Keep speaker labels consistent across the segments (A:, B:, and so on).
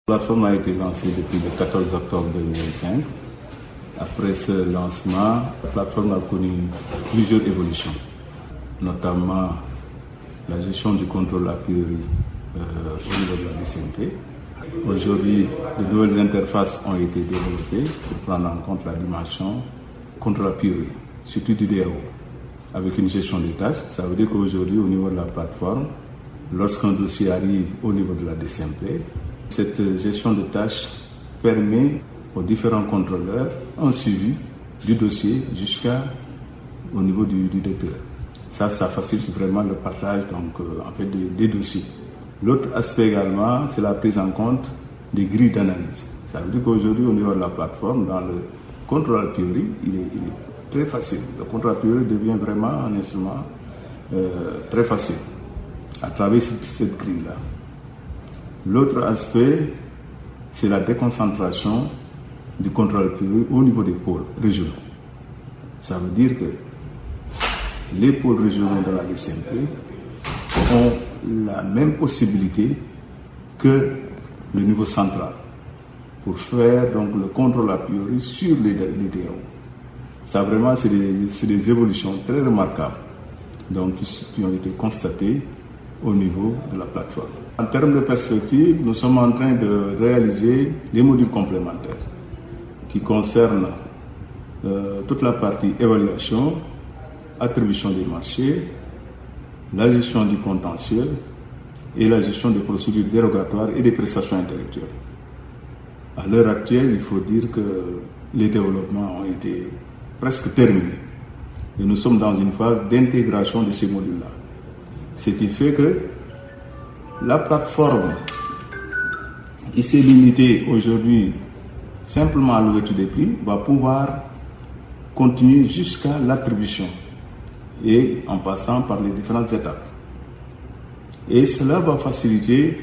A: La plateforme a été lancée depuis le 14 octobre 2025. Après ce lancement, la plateforme a connu plusieurs évolutions, notamment la gestion du contrôle a priori au niveau de la DCMP. Aujourd'hui, de nouvelles interfaces ont été développées pour prendre en compte la dimension contrôle a priori, surtout du DAO, avec une gestion des tâches. Ça veut dire qu'aujourd'hui, au niveau de la plateforme, lorsqu'un dossier arrive au niveau de la DCMP, cette gestion de tâches permet aux différents contrôleurs un suivi du dossier jusqu'au niveau du directeur. Ça facilite vraiment le partage des dossiers. L'autre aspect également, c'est la prise en compte des grilles d'analyse. Ça veut dire qu'aujourd'hui, au niveau de la plateforme, dans le contrôle a priori, il est très facile. Le contrôle a priori devient vraiment un instrument très facile à travers cette grille-là. L'autre aspect, c'est la déconcentration du contrôle a priori au niveau des pôles régionaux. Ça veut dire que les pôles régionaux de la DCMP ont la même possibilité que le niveau central pour faire donc le contrôle a priori sur les DAO. Ça vraiment, c'est des évolutions très remarquables donc, qui ont été constatées au niveau de la plateforme. En termes de perspective, nous sommes en train de réaliser les modules complémentaires qui concernent toute la partie évaluation, attribution des marchés, la gestion du contentieux et la gestion des procédures dérogatoires et des prestations intellectuelles. À l'heure actuelle, il faut dire que les développements ont été presque terminés et nous sommes dans une phase d'intégration de ces modules-là. Ce qui fait que la plateforme qui s'est limitée aujourd'hui simplement à l'ouverture des prix va pouvoir continuer jusqu'à l'attribution et en passant par les différentes étapes. Et cela va faciliter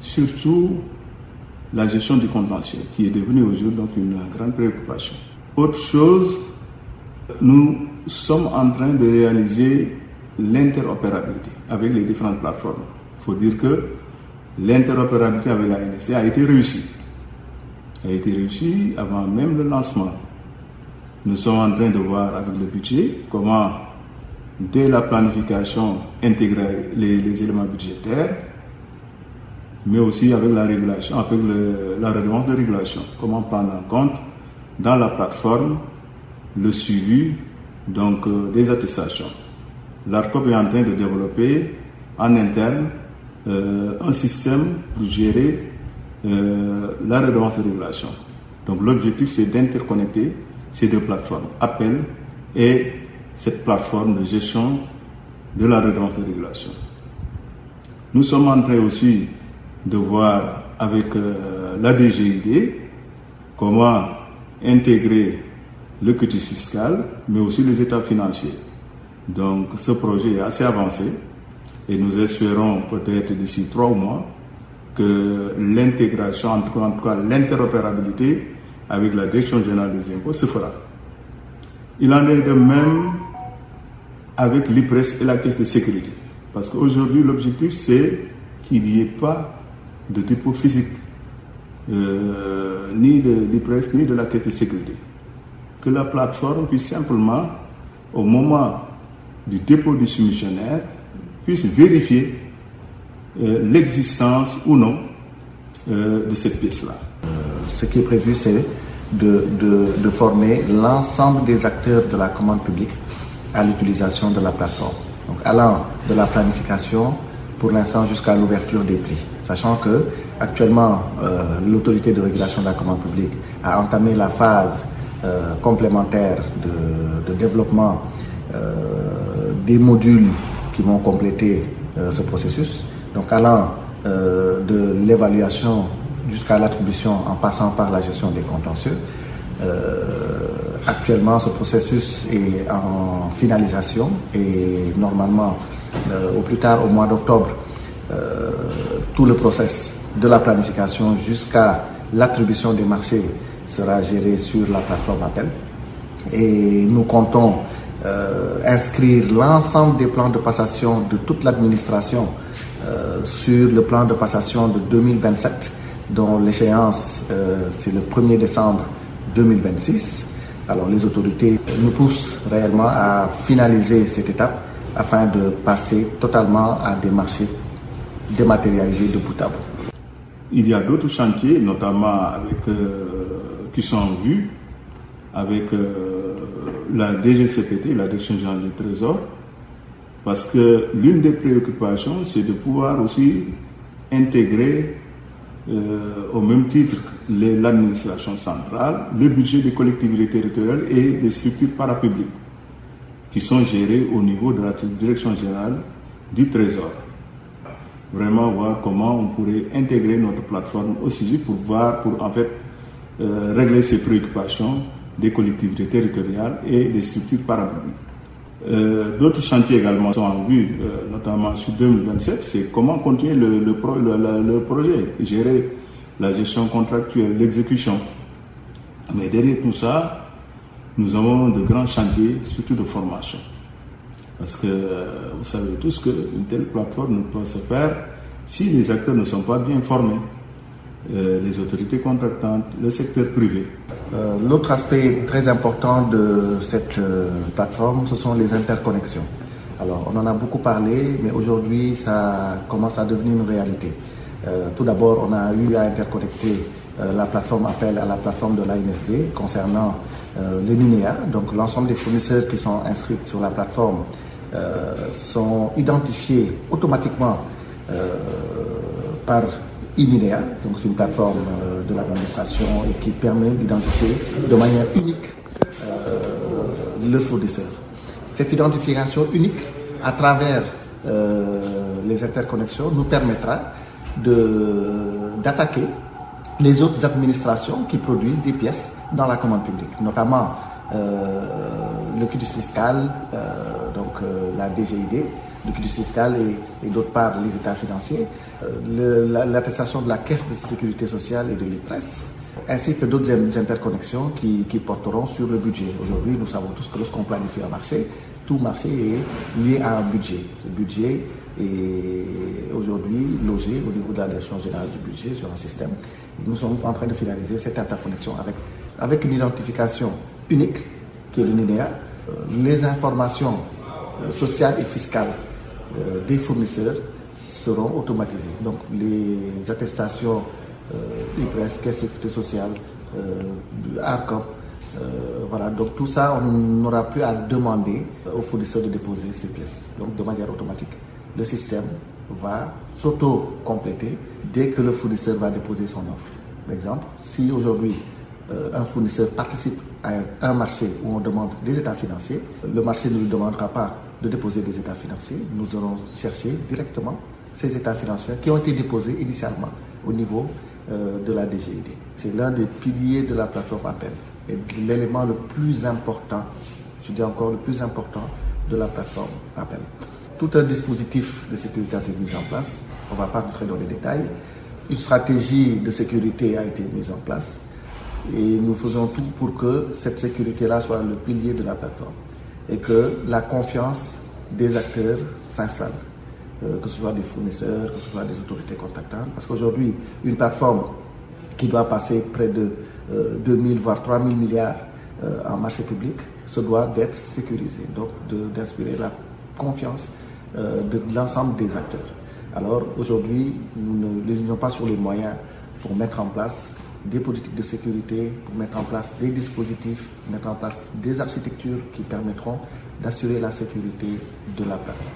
A: surtout la gestion du contentieux qui est devenue aujourd'hui donc une grande préoccupation. Autre chose, nous sommes en train de réaliser l'interopérabilité avec les différentes plateformes. Il faut dire que l'interopérabilité avec la NSC a été réussie. A été réussie avant même le lancement. Nous sommes en train de voir avec le budget comment, dès la planification, intégrer les éléments budgétaires, mais aussi avec la régulation, avec la redevance de régulation. Comment prendre en compte dans la plateforme le suivi donc, des attestations. L'ARCOP est en train de développer en interne un système pour gérer la redevance de régulation. Donc l'objectif, c'est d'interconnecter ces deux plateformes, Appel et cette plateforme de gestion de la redevance de régulation. Nous sommes en train aussi de voir avec la DGID comment intégrer le quitus fiscal, mais aussi les états financiers. Donc ce projet est assez avancé et nous espérons peut-être d'ici 3 mois que l'intégration, en tout cas l'interopérabilité avec la Direction générale des impôts se fera. Il en est de même avec l'IPRES et la caisse de sécurité. Parce qu'aujourd'hui, l'objectif, c'est qu'il n'y ait pas de dépôt physique, ni de l'IPRES, ni de la caisse de sécurité. Que la plateforme puisse simplement, au moment du dépôt du soumissionnaire, puisse vérifier l'existence ou non de cette pièce-là.
B: Ce qui est prévu, c'est de former l'ensemble des acteurs de la commande publique à l'utilisation de la plateforme. Donc, allant de la planification, pour l'instant, jusqu'à l'ouverture des prix. Sachant que, actuellement, l'autorité de régulation de la commande publique a entamé la phase complémentaire de développement des modules qui vont compléter ce processus. Donc, allant de l'évaluation jusqu'à l'attribution en passant par la gestion des contentieux. Actuellement, ce processus est en finalisation et normalement, au plus tard au mois d'octobre, tout le process de la planification jusqu'à l'attribution des marchés sera géré sur la plateforme Appel. Et nous comptons inscrire l'ensemble des plans de passation de toute l'administration sur le plan de passation de 2027. dont l'échéance c'est le 1er décembre 2026. Alors les autorités nous poussent réellement à finaliser cette étape afin de passer totalement à des marchés dématérialisés de bout à bout.
A: Il y a d'autres chantiers, notamment qui sont en vue avec la DGCPT, la Direction générale du Trésor, parce que l'une des préoccupations, c'est de pouvoir aussi intégrer au même titre l'administration centrale, le budget des collectivités territoriales et des structures parapubliques qui sont gérées au niveau de la Direction générale du Trésor. Vraiment voir comment on pourrait intégrer notre plateforme aussi pour régler ces préoccupations des collectivités territoriales et des structures parapubliques. D'autres chantiers également sont en vue, notamment sur 2027, c'est comment continuer le projet, gérer la gestion contractuelle, l'exécution. Mais derrière tout ça, nous avons de grands chantiers, surtout de formation. Parce que vous savez tous qu'une telle plateforme ne peut se faire si les acteurs ne sont pas bien formés. Les autorités contractantes, le secteur privé.
B: L'autre aspect très important de cette plateforme, ce sont les interconnexions. Alors, on en a beaucoup parlé, mais aujourd'hui, ça commence à devenir une réalité. Tout d'abord, on a eu à interconnecter la plateforme Appel à la plateforme de l'ANSD concernant les NINEA. Donc, l'ensemble des fournisseurs qui sont inscrits sur la plateforme sont identifiés automatiquement par ININEA, donc c'est une plateforme de l'administration et qui permet d'identifier de manière unique le fournisseur. Cette identification unique à travers les interconnexions nous permettra d'attaquer les autres administrations qui produisent des pièces dans la commande publique, notamment le quitus fiscal, la DGID, le quitus fiscal et d'autre part les états financiers, l'attestation de la Caisse de sécurité sociale et de l'IPRES, ainsi que d'autres interconnexions qui porteront sur le budget. Aujourd'hui, nous savons tous que lorsqu'on planifie un marché, tout marché est lié à un budget. Ce budget est aujourd'hui logé au niveau de la Direction générale du budget sur un système. Nous sommes en train de finaliser cette interconnexion avec une identification unique qui est le NINEA, les informations sociales et fiscales des fournisseurs seront automatisées. Donc les attestations IPRES, Caisse de sécurité sociale, ARCOP, voilà, donc tout ça, on n'aura plus à demander aux fournisseurs de déposer ces pièces. Donc de manière automatique, le système va s'auto-compléter dès que le fournisseur va déposer son offre. Par exemple, si aujourd'hui un fournisseur participe à un marché où on demande des états financiers, le marché ne lui demandera pas de déposer des états financiers. Nous allons chercher directement ces états financiers qui ont été déposés initialement au niveau de la DGID. C'est l'un des piliers de la plateforme Appel et l'élément le plus important, je dis encore le plus important de la plateforme Appel. Tout un dispositif de sécurité a été mis en place, on ne va pas rentrer dans les détails. Une stratégie de sécurité a été mise en place et nous faisons tout pour que cette sécurité-là soit le pilier de la plateforme et que la confiance des acteurs s'installe, que ce soit des fournisseurs, que ce soit des autorités contractantes. Parce qu'aujourd'hui, une plateforme qui doit passer près de 2000 voire 3000 milliards en marché public se doit d'être sécurisée, donc d'inspirer la confiance de l'ensemble des acteurs. Alors aujourd'hui, nous ne lésinons pas sur les moyens pour mettre en place des politiques de sécurité, pour mettre en place des dispositifs, mettre en place des architectures qui permettront d'assurer la sécurité de la plateforme.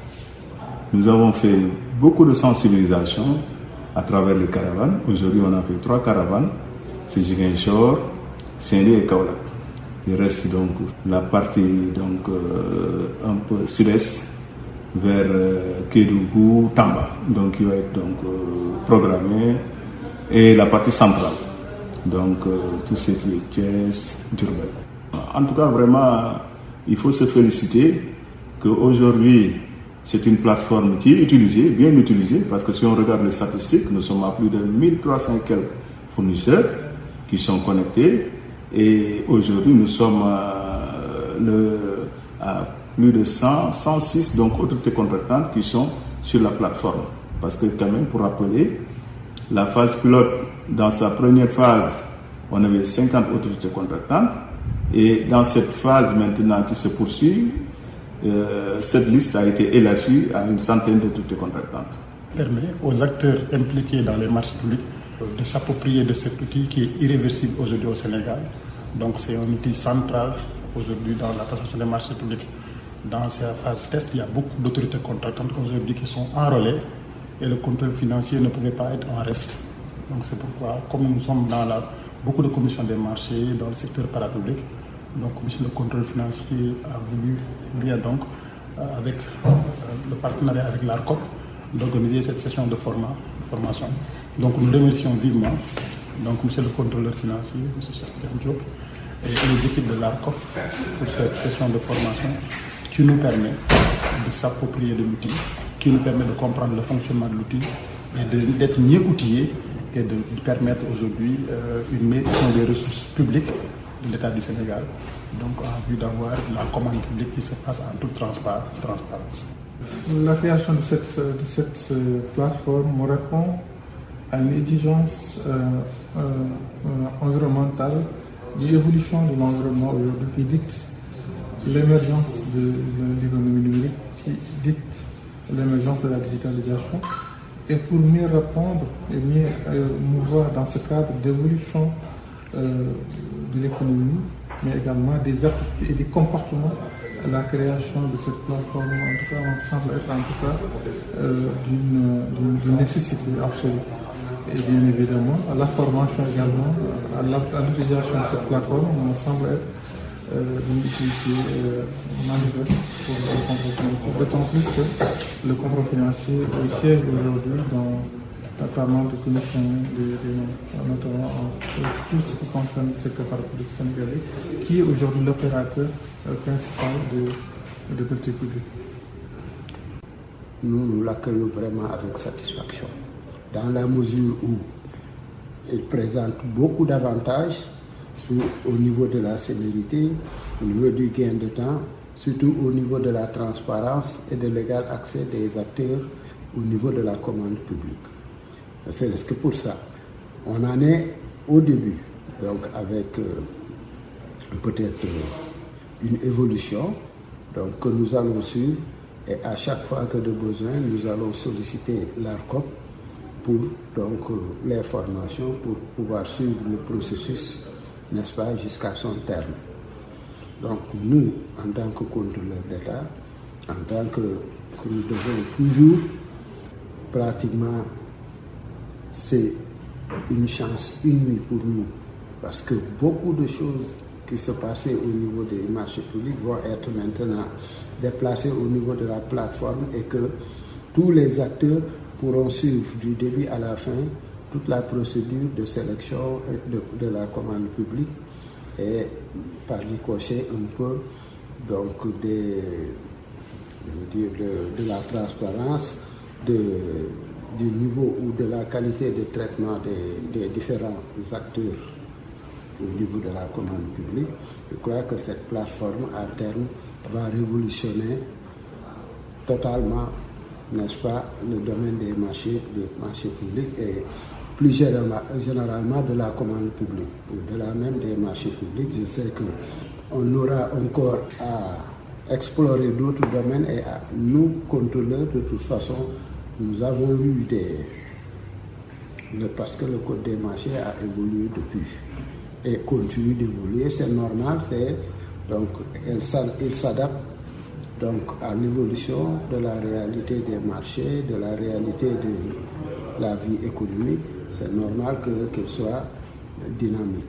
A: Nous avons fait beaucoup de sensibilisation à travers les caravanes. Aujourd'hui, on a fait 3 caravanes. C'est Ziguinchor, Saint-Louis et Kaolack. Il reste donc la partie un peu sud-est vers Kédougou, Tamba, donc qui va être programmé, et la partie centrale, donc tout ce qui est Thiès, Diourbel. En tout cas, vraiment, il faut se féliciter qu'aujourd'hui, c'est une plateforme qui est utilisée, bien utilisée, parce que si on regarde les statistiques, nous sommes à plus de 1300 et quelques fournisseurs qui sont connectés, et aujourd'hui, nous sommes à plus de 106 donc autorités contractantes qui sont sur la plateforme. Parce que quand même, pour rappeler, la phase pilote dans sa première phase, on avait 50 autorités contractantes. Et dans cette phase maintenant qui se poursuit, cette liste a été élargie à une centaine d'autorités contractantes.
C: Permet aux acteurs impliqués dans les marchés publics de s'approprier de cet outil qui est irréversible aujourd'hui au Sénégal. Donc c'est un outil central aujourd'hui dans la passation des marchés publics. Dans sa phase test, il y a beaucoup d'autorités contractantes aujourd'hui qui sont enrôlées et le contrôle financier ne pouvait pas être en reste. Donc c'est pourquoi, comme nous sommes dans beaucoup de commissions des marchés dans le secteur parapublic, donc la commission de contrôle financier a voulu bien donc avec le partenariat avec l'ARCOP d'organiser cette session de formation. Donc nous remercions vivement donc monsieur le contrôleur financier, monsieur Cheikh Diop, et les équipes de l'ARCOP pour cette session de formation qui nous permet de s'approprier de l'outil, qui nous permet de comprendre le fonctionnement de l'outil et d'être mieux outillés et de permettre aujourd'hui une gestion des ressources publiques de l'État du Sénégal, donc en vue d'avoir la commande publique qui se passe en toute transparence.
D: La création de cette plateforme répond à une exigence environnementale, l'évolution de l'environnement aujourd'hui qui dicte l'émergence de l'économie numérique, qui dicte l'émergence de la digitalisation. Et pour mieux répondre et mieux mouvoir dans ce cadre d'évolution de l'économie, mais également des actes et des comportements, la création de cette plateforme, en tout cas, on semble être d'une nécessité absolue. Et bien évidemment, à la formation également, à l'utilisation de cette plateforme, on semble être une utilité manifeste pour le contrôle financier. D'autant plus que le contrôle financier siège aujourd'hui dans notamment de commission notamment en tout ce qui concerne le secteur parapublic sénégalais, qui est aujourd'hui l'opérateur principal de politique publique.
E: Nous l'accueillons vraiment avec satisfaction, dans la mesure où il présente beaucoup d'avantages au niveau de la célérité, au niveau du gain de temps, surtout au niveau de la transparence et de l'égal accès des acteurs au niveau de la commande publique. C'est que pour ça, on en est au début, donc avec peut-être une évolution donc, que nous allons suivre, et à chaque fois que de besoin, nous allons solliciter l'ARCOP pour donc, les formations, pour pouvoir suivre le processus, n'est-ce pas, jusqu'à son terme. Donc nous, en tant que contrôleurs d'État, en tant que nous devons toujours pratiquement, c'est une chance inouïe pour nous, parce que beaucoup de choses qui se passaient au niveau des marchés publics vont être maintenant déplacées au niveau de la plateforme et que tous les acteurs pourront suivre du début à la fin toute la procédure de sélection de la commande publique et par ricochet un peu donc de la transparence, du niveau ou de la qualité de traitement des différents acteurs au niveau de la commande publique. Je crois que cette plateforme à terme va révolutionner totalement, n'est-ce pas, le domaine des marchés publics et plus généralement de la commande publique, au-delà même des marchés publics. Je sais qu'on aura encore à explorer d'autres domaines et à nous contrôleurs, de toute façon, nous avons eu parce que le code des marchés a évolué depuis et continue d'évoluer, c'est normal, donc il s'adapte donc à l'évolution de la réalité des marchés, de la réalité de la vie économique. C'est normal qu'il soit dynamique.